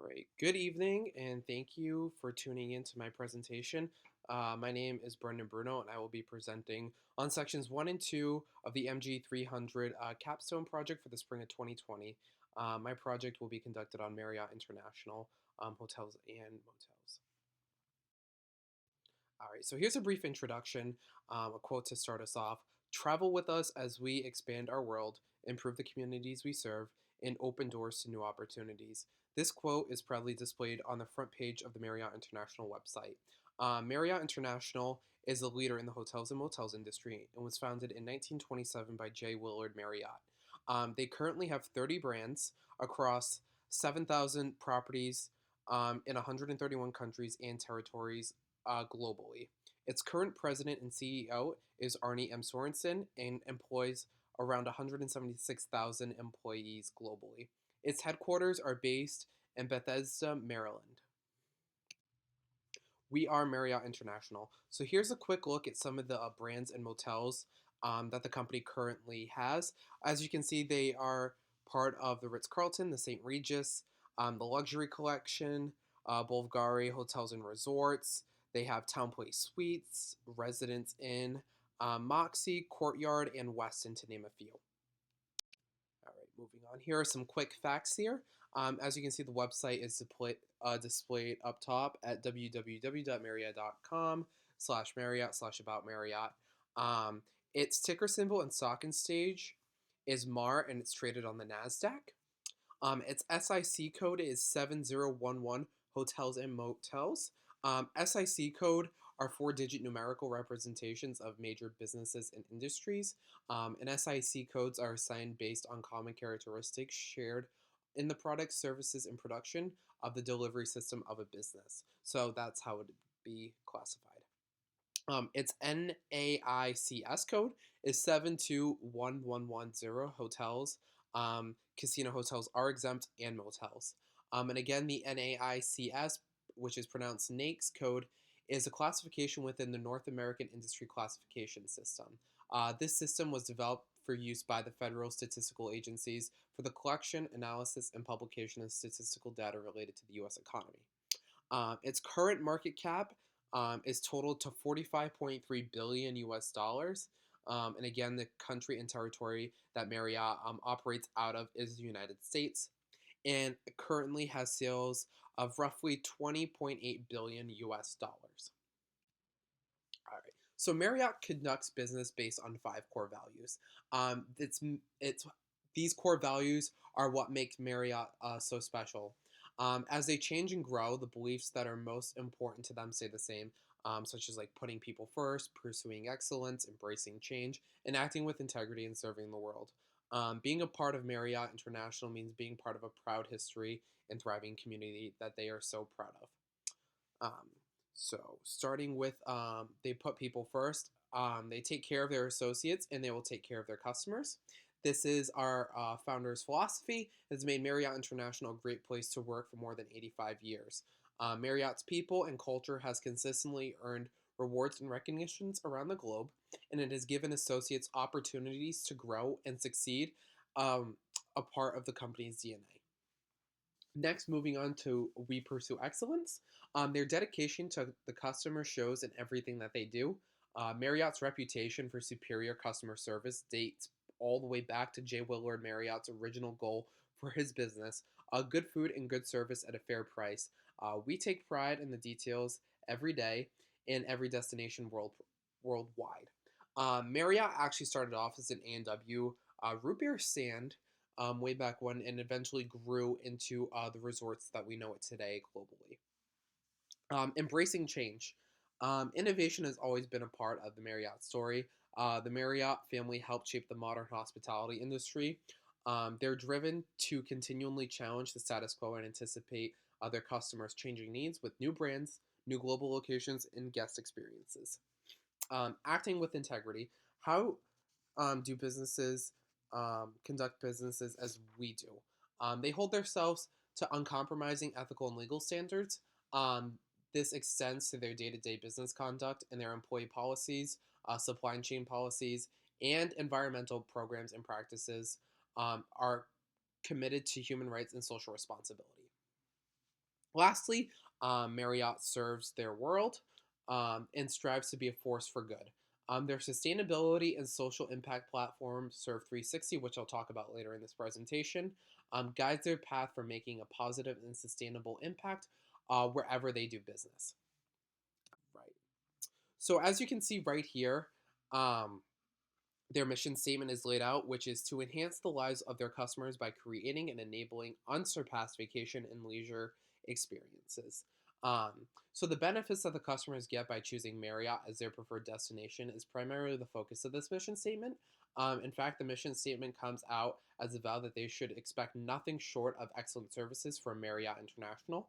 All right. Good evening, and thank you for tuning in to my presentation. My name is Brendan Bruno, and I will be presenting on sections 1 and 2 of the MG300 capstone project for the spring of 2020. My project will be conducted on Marriott International hotels and motels. All right, so here's a brief introduction, a quote to start us off. Travel with us as we expand our world, improve the communities we serve, and open doors to new opportunities. This quote is proudly displayed on the front page of the Marriott International website. Marriott International is a leader in the hotels and motels industry and was founded in 1927 by J. Willard Marriott. They currently have 30 brands across 7,000 properties in 131 countries and territories globally. Its current president and CEO is Arnie M. Sorensen and employs around 176,000 employees globally. Its headquarters are based in Bethesda, Maryland. We are Marriott International. So here's a quick look at some of the brands and motels that the company currently has. As you can see, they are part of the Ritz-Carlton, the St. Regis, the Luxury Collection, Bulgari Hotels and Resorts. They have Town Place Suites, Residence Inn, Moxie, Courtyard, and Westin, to name a few. All right, moving on. Here are some quick facts here. As you can see, the website is displayed up top at www.marriott.com/Marriott/About Marriott. Its ticker symbol and stock and stage is MAR, and it's traded on the NASDAQ. Its SIC code is 7011 Hotels and Motels. SIC code are four-digit numerical representations of major businesses and industries, and SIC codes are assigned based on common characteristics shared in the products, services, and production of the delivery system of a business. So that's how it would be classified. Its NAICS code is 721110 hotels. Casino hotels are exempt and motels. And again, the NAICS, which is pronounced NAICS code, is a classification within the North American Industry Classification System. This system was developed for use by the federal statistical agencies for the collection, analysis, and publication of statistical data related to the U.S. economy. Its current market cap is totaled to 45.3 billion US dollars. And again, the country and territory that Marriott operates out of is the United States, and it currently has sales of roughly 20.8 billion US dollars. All right. So Marriott conducts business based on five core values. It's these core values are what makes Marriott so special. As they change and grow, the beliefs that are most important to them stay the same, such as like putting people first, pursuing excellence, embracing change, and acting with integrity and serving the world. Being a part of Marriott International means being part of a proud history and thriving community that they are so proud of. Um, so, starting with they put people first. They take care of their associates and they will take care of their customers. This is our founder's philosophy. It has made Marriott International a great place to work for more than 85 years. Marriott's people and culture has consistently earned rewards and recognitions around the globe, and it has given associates opportunities to grow and succeed, a part of the company's DNA. Next, moving on to We Pursue Excellence. Their dedication to the customer shows in everything that they do. Marriott's reputation for superior customer service dates all the way back to J. Willard Marriott's original goal for his business, good food and good service at a fair price. We take pride in the details every day in every destination worldwide. Marriott actually started off as an A&W root beer stand way back when, and eventually grew into the resorts that we know it today globally. Embracing change. Innovation has always been a part of the Marriott story. The Marriott family helped shape the modern hospitality industry. They're driven to continually challenge the status quo and anticipate their customers' changing needs with new brands, new global locations, and guest experiences. Acting with integrity. How do businesses conduct businesses as we do? They hold themselves to uncompromising ethical and legal standards. Um, this extends to their day-to-day business conduct and their employee policies, supply chain policies, and environmental programs and practices are committed to human rights and social responsibility. Lastly, Marriott serves their world and strives to be a force for good. Their sustainability and social impact platform, Serve 360, which I'll talk about later in this presentation, guides their path for making a positive and sustainable impact wherever they do business. Right. So as you can see right here, um, their mission statement is laid out, which is to enhance the lives of their customers by creating and enabling unsurpassed vacation and leisure experiences. Um, so, the benefits that the customers get by choosing Marriott as their preferred destination is primarily the focus of this mission statement. In fact, the mission statement comes out as a vow that they should expect nothing short of excellent services from Marriott International.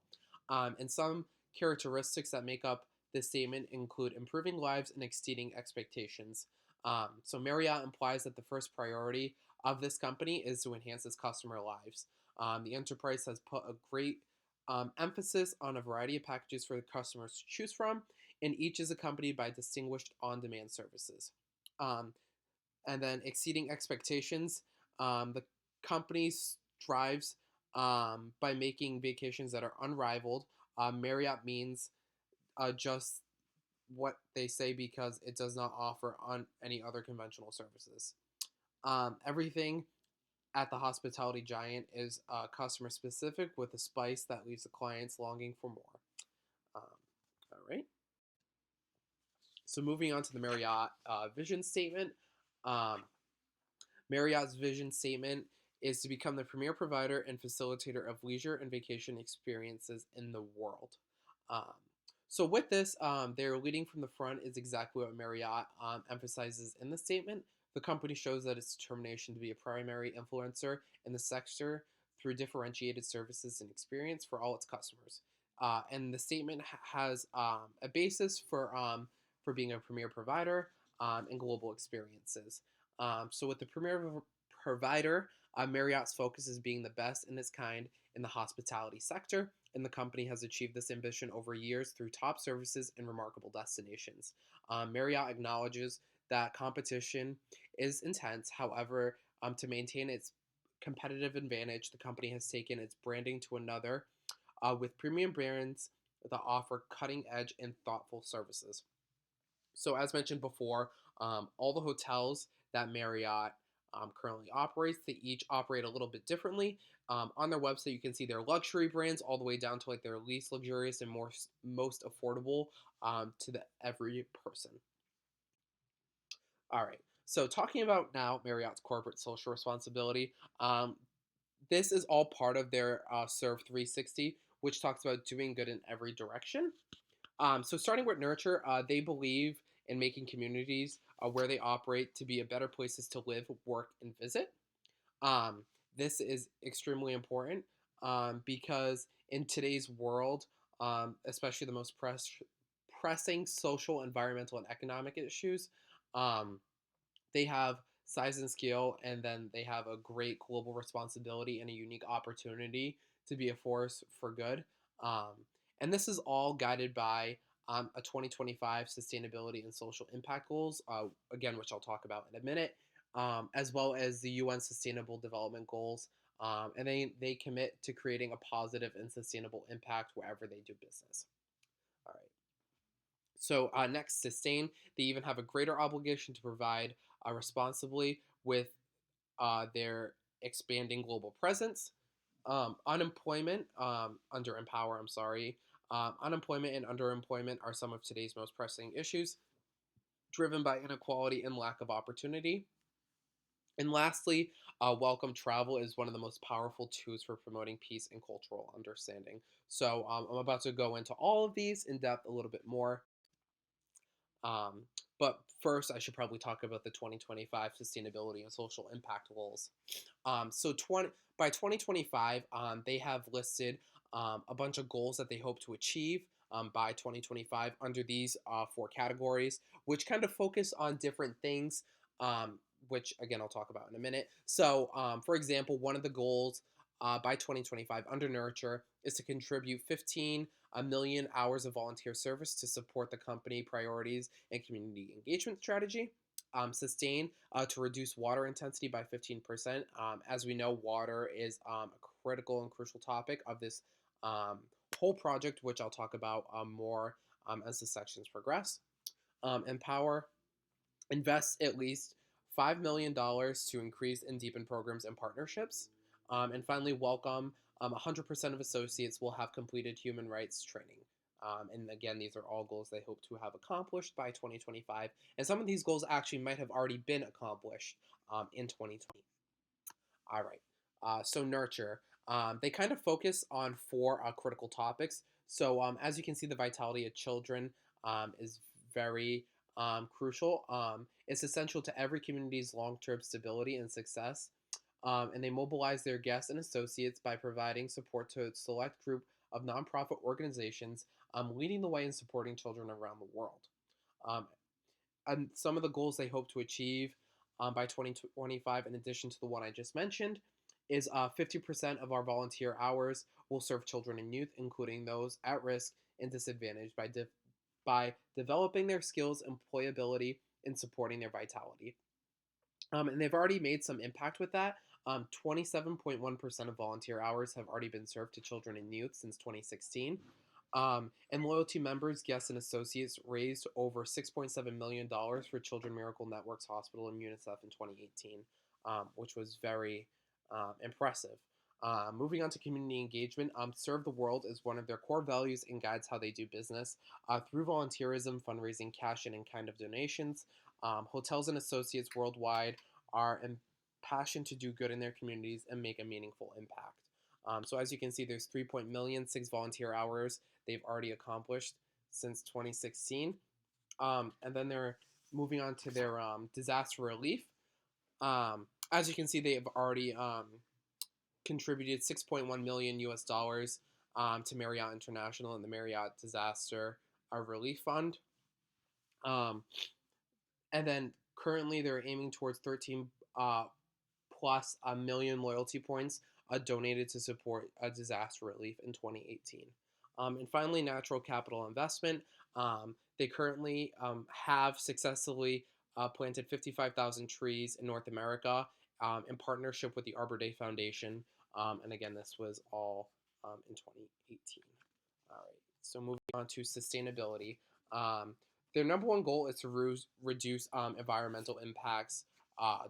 And some characteristics that make up this statement include improving lives and exceeding expectations. So Marriott implies that the first priority of this company is to enhance its customer lives. The enterprise has put a great emphasis on a variety of packages for the customers to choose from, and each is accompanied by distinguished on-demand services. Um, and then exceeding expectations, the company strives by making vacations that are unrivaled. Marriott means just what they say because it does not offer on any other conventional services. Everything at the hospitality giant is customer specific with a spice that leaves the clients longing for more. Um, all right. So moving on to the Marriott vision statement. Um, Marriott's vision statement is to become the premier provider and facilitator of leisure and vacation experiences in the world. Um, so with this, their leading from the front is exactly what Marriott emphasizes in the statement. The company shows that its determination to be a primary influencer in the sector through differentiated services and experience for all its customers. And the statement has a basis for being a premier provider and global experiences. So with the premier provider, Marriott's focus is being the best in its kind in the hospitality sector, and the company has achieved this ambition over years through top services and remarkable destinations. Marriott acknowledges that competition is intense. However, to maintain its competitive advantage, the company has taken its branding to another with premium brands that offer cutting edge and thoughtful services. So, as mentioned before, all the hotels that Marriott currently operates, they each operate a little bit differently. On their website, you can see their luxury brands all the way down to like their least luxurious and most affordable to the every person. All right. So, talking about now Marriott's corporate social responsibility, this is all part of their Serve 360, which talks about doing good in every direction. So starting with nurture, they believe in making communities where they operate to be a better places to live, work, and visit. Um, this is extremely important because in today's world, especially the most pressing social, environmental, and economic issues, um, they have size and scale, and then they have a great global responsibility and a unique opportunity to be a force for good. Um, and this is all guided by a 2025 sustainability and social impact goals, again, which I'll talk about in a minute, as well as the UN Sustainable Development Goals. And they commit to creating a positive and sustainable impact wherever they do business. All right. So next, sustain. They even have a greater obligation to provide responsibly with their expanding global presence. Unemployment under empower. I'm sorry. Unemployment and underemployment are some of today's most pressing issues, driven by inequality and lack of opportunity. And lastly, welcome travel is one of the most powerful tools for promoting peace and cultural understanding. So I'm about to go into all of these in depth a little bit more. Um, but first, I should probably talk about the 2025 sustainability and social impact goals. So by 2025, they have listed a bunch of goals that they hope to achieve by 2025 under these four categories, which kind of focus on different things, which again I'll talk about in a minute. So, for example, one of the goals by 2025 under Nurture is to contribute 15 million hours of volunteer service to support the company priorities and community engagement strategy. Sustain to reduce water intensity by 15%. As we know, water is a critical and crucial topic of this whole project, which I'll talk about more as the sections progress. Empower invests at least $5 million to increase and deepen programs and partnerships. And finally, welcome 100% of associates will have completed human rights training. And again, these are all goals they hope to have accomplished by 2025. And some of these goals actually might have already been accomplished in 2020. All right. So nurture. They kind of focus on four critical topics. So as you can see, the vitality of children is very crucial. It's essential to every community's long-term stability and success. And they mobilize their guests and associates by providing support to a select group of nonprofit organizations, leading the way in supporting children around the world. Um, and some of the goals they hope to achieve by 2025, in addition to the one I just mentioned, is 50% of our volunteer hours will serve children and youth, including those at risk and disadvantaged, by developing their skills, employability, and supporting their vitality. And they've already made some impact with that. 27.1% of volunteer hours have already been served to children and youth since 2016. And loyalty members, guests, and associates raised over $6.7 million for Children Miracle Networks Hospital and UNICEF in 2018, which was very impressive. Moving on to community engagement, Serve the World is one of their core values and guides how they do business. Through volunteerism, fundraising, cash in, and kind of donations, hotels and associates worldwide are impassioned to do good in their communities and make a meaningful impact. So as you can see, there's 3.6 million volunteer hours they've already accomplished since 2016. And then they're moving on to their disaster relief. As you can see, they have already contributed 6.1 million US dollars to Marriott International and the Marriott Disaster Relief Fund. And then currently they're aiming towards 13 plus a million loyalty points donated to support disaster relief in 2018. And finally, natural capital investment. They currently have successfully planted 55,000 trees in North America in partnership with the Arbor Day Foundation. And again, this was all in 2018. All right, so moving on to sustainability. Their number one goal is to reduce environmental impacts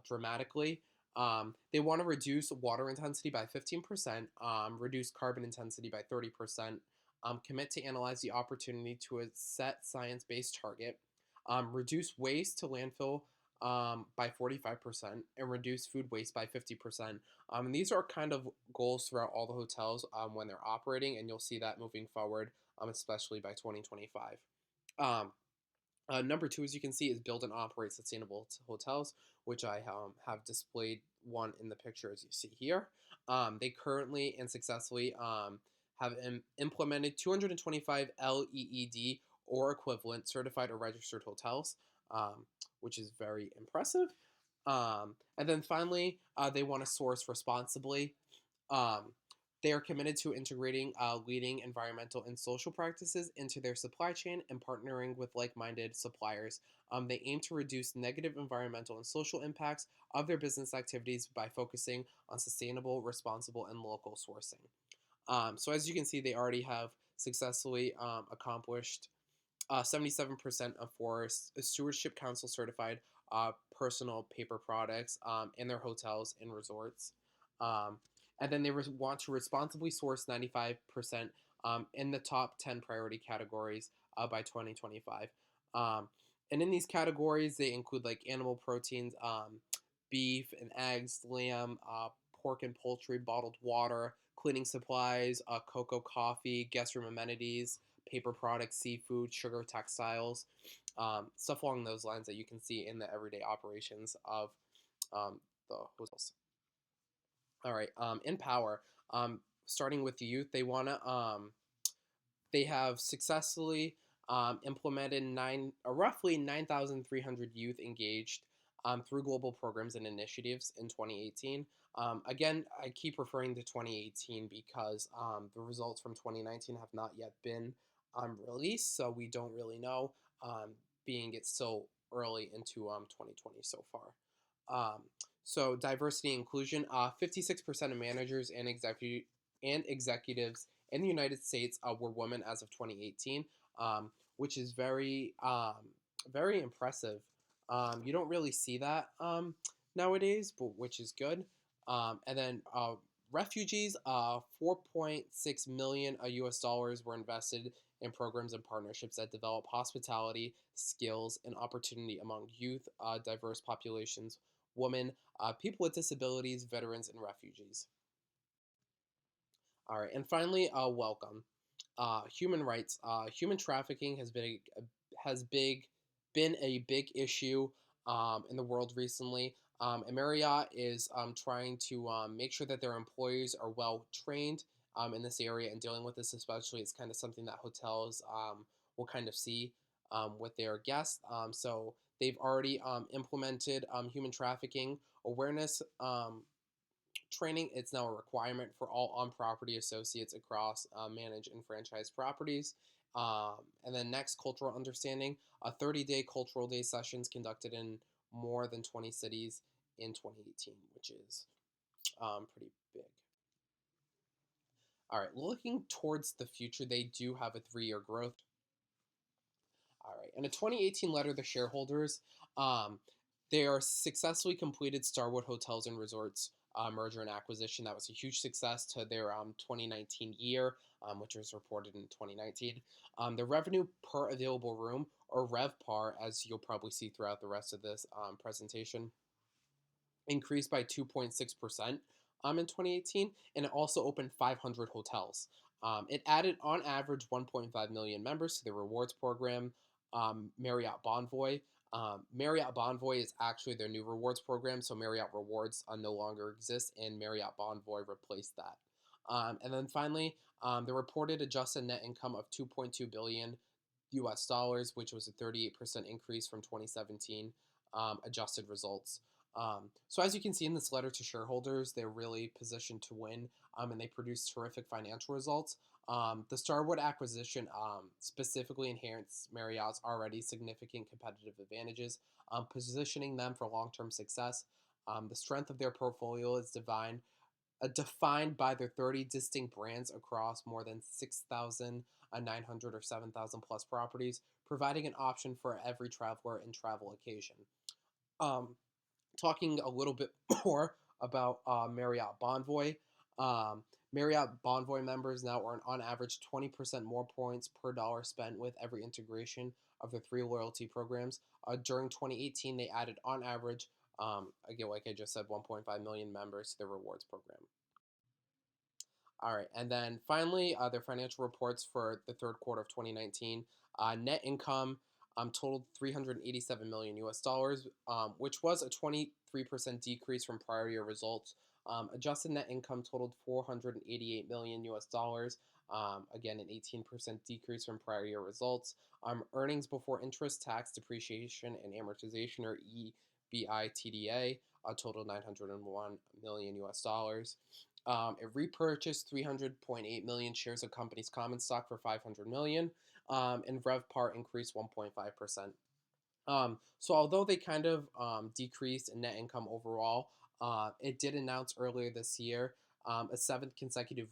dramatically. They want to reduce water intensity by 15%, reduce carbon intensity by 30%, commit to analyze the opportunity to set science-based target, reduce waste to landfill by 45%, and reduce food waste by 50%. And these are kind of goals throughout all the hotels when they're operating, and you'll see that moving forward, especially by 2025. Number two, as you can see, is build and operate sustainable hotels, which I have displayed one in the picture as you see here. They currently and successfully have implemented 225 LEED or equivalent certified or registered hotels, which is very impressive. And then finally, they want to source responsibly. They are committed to integrating leading environmental and social practices into their supply chain and partnering with like-minded suppliers. They aim to reduce negative environmental and social impacts of their business activities by focusing on sustainable, responsible, and local sourcing. So as you can see, they already have successfully accomplished 77% of Forest Stewardship Council certified personal paper products in their hotels and resorts. And then they want to responsibly source 95% in the top 10 priority categories by 2025. And in these categories, they include like animal proteins, beef and eggs, lamb, pork and poultry, bottled water, cleaning supplies, cocoa, coffee, guest room amenities, paper products, seafood, sugar, textiles, stuff along those lines that you can see in the everyday operations of the hotels. All right, Empower. Starting with the youth, they have successfully implemented roughly 9,300 youth engaged through global programs and initiatives in 2018. Again, I keep referring to 2018 because the results from 2019 have not yet been released, so we don't really know, being it's so early into 2020 so far. So diversity and inclusion, 56% of managers and executives in the United States were women as of 2018, which is very impressive. You don't really see that nowadays, but which is good. And then refugees, 4.6 million US dollars were invested in programs and partnerships that develop hospitality skills and opportunity among youth, diverse populations, women, people with disabilities, veterans, and refugees. All right, and finally, welcome. Human rights. Human trafficking has been a big issue in the world recently. And Marriott is trying to make sure that their employees are well trained in this area and dealing with this, especially. It's kind of something that hotels will kind of see with their guests. So they've already implemented human trafficking awareness training. It's now a requirement for all on-property associates across managed and franchised properties. And then next, cultural understanding. 30-day cultural day sessions conducted in more than 20 cities in 2018, which is pretty big. All right, looking towards the future, they do have a 3-year growth. All right. In a 2018 letter to shareholders, um, they are successfully completed Starwood Hotels and Resorts merger and acquisition. That was a huge success to their 2019 year, which was reported in 2019. The revenue per available room, or RevPAR, as you'll probably see throughout the rest of this presentation, increased by 2.6% in 2018, and it also opened 500 hotels. It added, on average, 1.5 million members to the rewards program, Marriott Bonvoy. Marriott Bonvoy is actually their new rewards program, so Marriott Rewards no longer exists, and Marriott Bonvoy replaced that. And then finally, the reported adjusted net income of 2.2 billion US dollars, which was a 38% increase from 2017 adjusted results. So as you can see in this letter to shareholders, they're really positioned to win, and they produce terrific financial results. The Starwood acquisition specifically enhanced Marriott's already significant competitive advantages, positioning them for long-term success. The strength of their portfolio is defined by their 30 distinct brands across more than 6,900 or 7,000 plus properties, providing an option for every traveler and travel occasion. Um, Talking a little bit more about Marriott Bonvoy. Marriott Bonvoy members now earn on average 20% more points per dollar spent with every integration of their 3 loyalty programs. During 2018, they added on average, again, like I just said, 1.5 million members to their rewards program. All right, and then finally, their financial reports for the third quarter of 2019. Net income totaled 387 million US dollars, which was a 23% decrease from prior year results. Adjusted net income totaled 488 million US dollars, again an 18% decrease from prior year results. Earnings before interest, tax, depreciation, and amortization, or EBITDA, totaled 901 million US dollars. It repurchased 300.8 million shares of company's common stock for 500 million, and RevPAR increased 1.5%. So although they kind of decreased in net income overall, it did announce earlier this year a seventh consecutive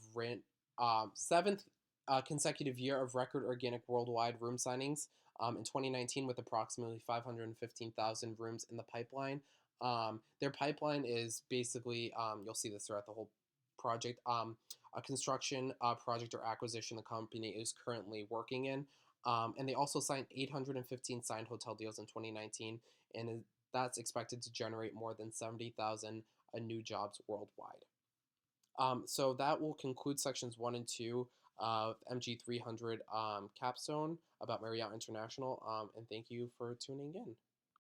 year of record organic worldwide room signings in 2019, with approximately 515,000 rooms in the pipeline. Their pipeline is basically, you'll see this throughout the whole project, a construction project or acquisition the company is currently working in. And they also signed 815 signed hotel deals in 2019, and that's expected to generate more than 70,000 new jobs worldwide. So that will conclude sections 1 and 2 of MG300 Capstone about Marriott International, and thank you for tuning in.